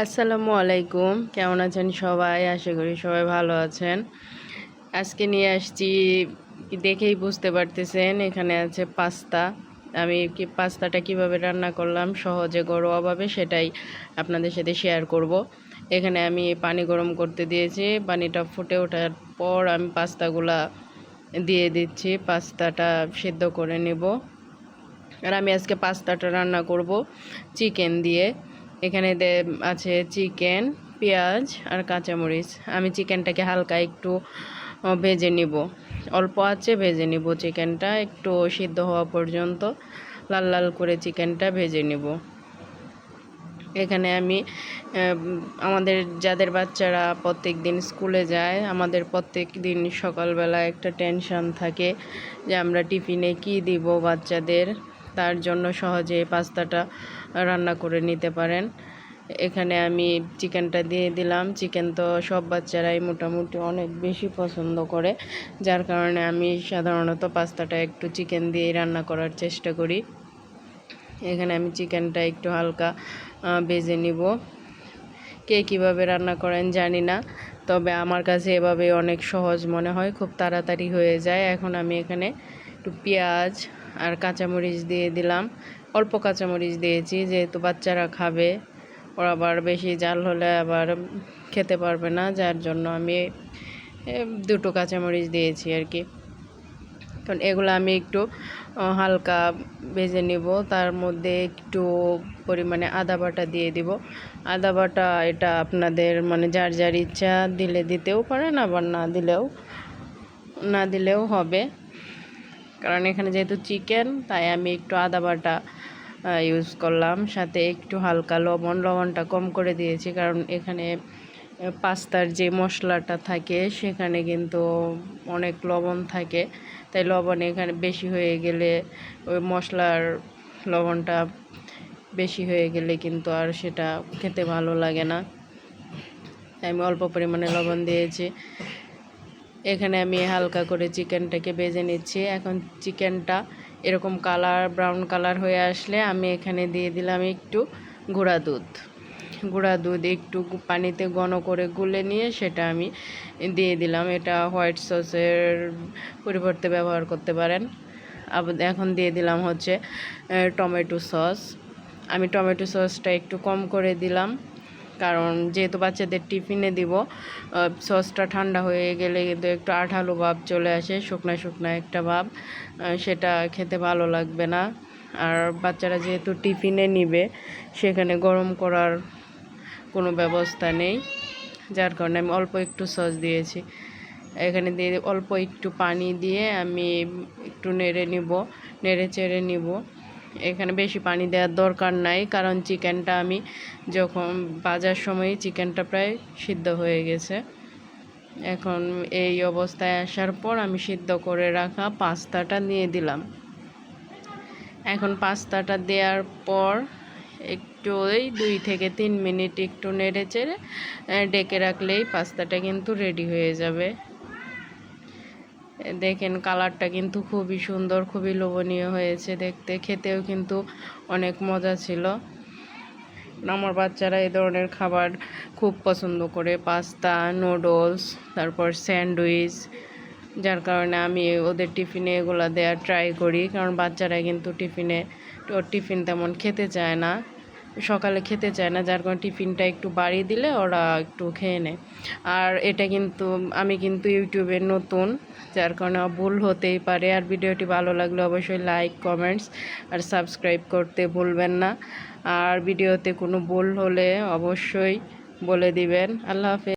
আসসালামু আলাইকুম, কেমন আছেন সবাই? আশা করি সবাই ভালো আছেন। আজকে নিয়ে আসছি, দেখেই বুঝতে পারতেছেন, এখানে আছে পাস্তা। আমি পাস্তাটা কিভাবে রান্না করলাম সহজে ঘরোয়াভাবে সেটাই আপনাদের সাথে শেয়ার করব। এখানে আমি পানি গরম করতে দিয়েছি, পানিটা ফুটে ওঠার পর আমি পাস্তাগুলা দিয়ে দিচ্ছি, পাস্তাটা সিদ্ধ করে নেব। আর আমি আজকে পাস্তাটা রান্না করব চিকেন দিয়ে। এখানে আছে চিকেন, পেঁয়াজ আর কাঁচামরিচ। আমি চিকেনটাকে হালকা একটু ভেজে নিব, অল্প আছে ভেজে নিব। চিকেনটা একটু সিদ্ধ হওয়া পর্যন্ত লাল লাল করে চিকেনটা ভেজে নিব। এখানে আমি আমাদের যাদের বাচ্চারা প্রত্যেক দিন স্কুলে যায়, আমাদের প্রত্যেক দিন সকালবেলা একটা টেনশন থাকে যে আমরা টিফিনে কি দিব বাচ্চাদের। তার জন্য সহজে পাস্তাটা রান্না করে নিতে পারেন। এখানে আমি চিকেনটা দিয়ে দিলাম। চিকেন তো সব বাচ্চারাই মোটামুটি অনেক বেশি পছন্দ করে, যার কারণে আমি সাধারণত পাস্তাটা একটু চিকেন দিয়েই রান্না করার চেষ্টা করি। এখানে আমি চিকেনটা একটু হালকা ভেজে নিব। কে কীভাবে রান্না করেন জানি না, তবে আমার কাছে এভাবে অনেক সহজ মনে হয়, খুব তাড়াতাড়ি হয়ে যায়। এখন আমি এখানে একটু পেঁয়াজ আর কাঁচামরিচ দিয়ে দিলাম। অল্প কাঁচামরিচ দিয়েছি, যেহেতু বাচ্চারা খাবে, ওরা আবার বেশি ঝাল হলে আবার খেতে পারবে না, যার জন্য আমি দুটো কাঁচামরিচ দিয়েছি আর কি। কারণ এগুলো আমি একটু হালকা ভেজে নিব। তার মধ্যে একটু পরিমাণে আদা বাটা দিয়ে দিব। আদা বাটা এটা আপনাদের মানে যার যার ইচ্ছা, দিলে দিতেও পারেন, আবার না দিলেও হবে। কারণ এখানে যেহেতু চিকেন, তাই আমি একটু আদা বাটা ইউজ করলাম। সাথে একটু হালকা লবণটা কম করে দিয়েছি, কারণ এখানে পাস্তার যে মশলাটা থাকে সেখানে কিন্তু অনেক লবণ থাকে, তাই লবণ এখানে বেশি হয়ে গেলে, ওই মশলার লবণটা বেশি হয়ে গেলে কিন্তু আর সেটা খেতে ভালো লাগে না, তাই আমি অল্প পরিমাণে লবণ দিয়েছি। এখানে আমি হালকা করে চিকেনটাকে ভেজে নিচ্ছি। এখন চিকেনটা এরকম ব্রাউন কালার হয়ে আসলে আমি এখানে দিয়ে দিলাম একটু গুঁড়া দুধ একটু পানিতে ঘন করে গুলে নিয়ে সেটা আমি দিয়ে দিলাম। এটা হোয়াইট সসের পরিবর্তে ব্যবহার করতে পারেন। এখন দিয়ে দিলাম হচ্ছে টমেটো সস। আমি টমেটো সসটা একটু কম করে দিলাম, কারণ যেহেতু বাচ্চাদের টিফিনে দিব, সসটা ঠান্ডা হয়ে গেলে কিন্তু একটু আঠালো ভাব চলে আসে, শুকনা একটা ভাব, সেটা খেতে ভালো লাগবে না। আর বাচ্চারা যেহেতু টিফিনে নিবে, সেখানে গরম করার কোনো ব্যবস্থা নেই, যার কারণে আমি অল্প একটু সস দিয়েছি। এখানে দিয়ে অল্প একটু পানি দিয়ে আমি একটু নেড়ে চেড়ে নিব। এখানে বেশি পানি দেওয়ার দরকার নাই, কারণ চিকেনটা আমি যখন ভাজার সময় চিকেনটা প্রায় সিদ্ধ হয়ে গেছে। এখন এই অবস্থায় আসার পর আমি সিদ্ধ করে রাখা পাস্তাটা দিয়ে দিলাম। এখন পাস্তাটা দেওয়ার পর একটু ওই 2 থেকে 3 মিনিট একটু নেড়ে চেড়ে ডেকে রাখলেই পাস্তাটা কিন্তু রেডি হয়ে যাবে। দেখেন কালারটা কিন্তু খুবই সুন্দর, খুবই লোভনীয় হয়েছে দেখতে, খেতেও কিন্তু অনেক মজা ছিল। আমার বাচ্চারা এই ধরনের খাবার খুব পছন্দ করে, পাস্তা, নুডলস, তারপর স্যান্ডউইচ, যার কারণে আমি ওদের টিফিনে এগুলো দেওয়ার ট্রাই করি। কারণ বাচ্চারা কিন্তু টিফিন তেমন খেতে চায় না, সকালে খেতে চায় না, যার কারণে টিফিনটা একটু বাড়িয়ে দিলে ওরা একটু খেয়ে নেয়। আর এটা কিন্তু আমি কিন্তু ইউটিউবে নতুন, যার কারণে ভুল হতেই পারে। আর ভিডিওটি ভালো লাগলে অবশ্যই লাইক, কমেন্টস আর সাবস্ক্রাইব করতে ভুলবেন না। আর ভিডিওতে কোনো ভুল হলে অবশ্যই বলে দিবেন। আল্লাহ হাফেজ।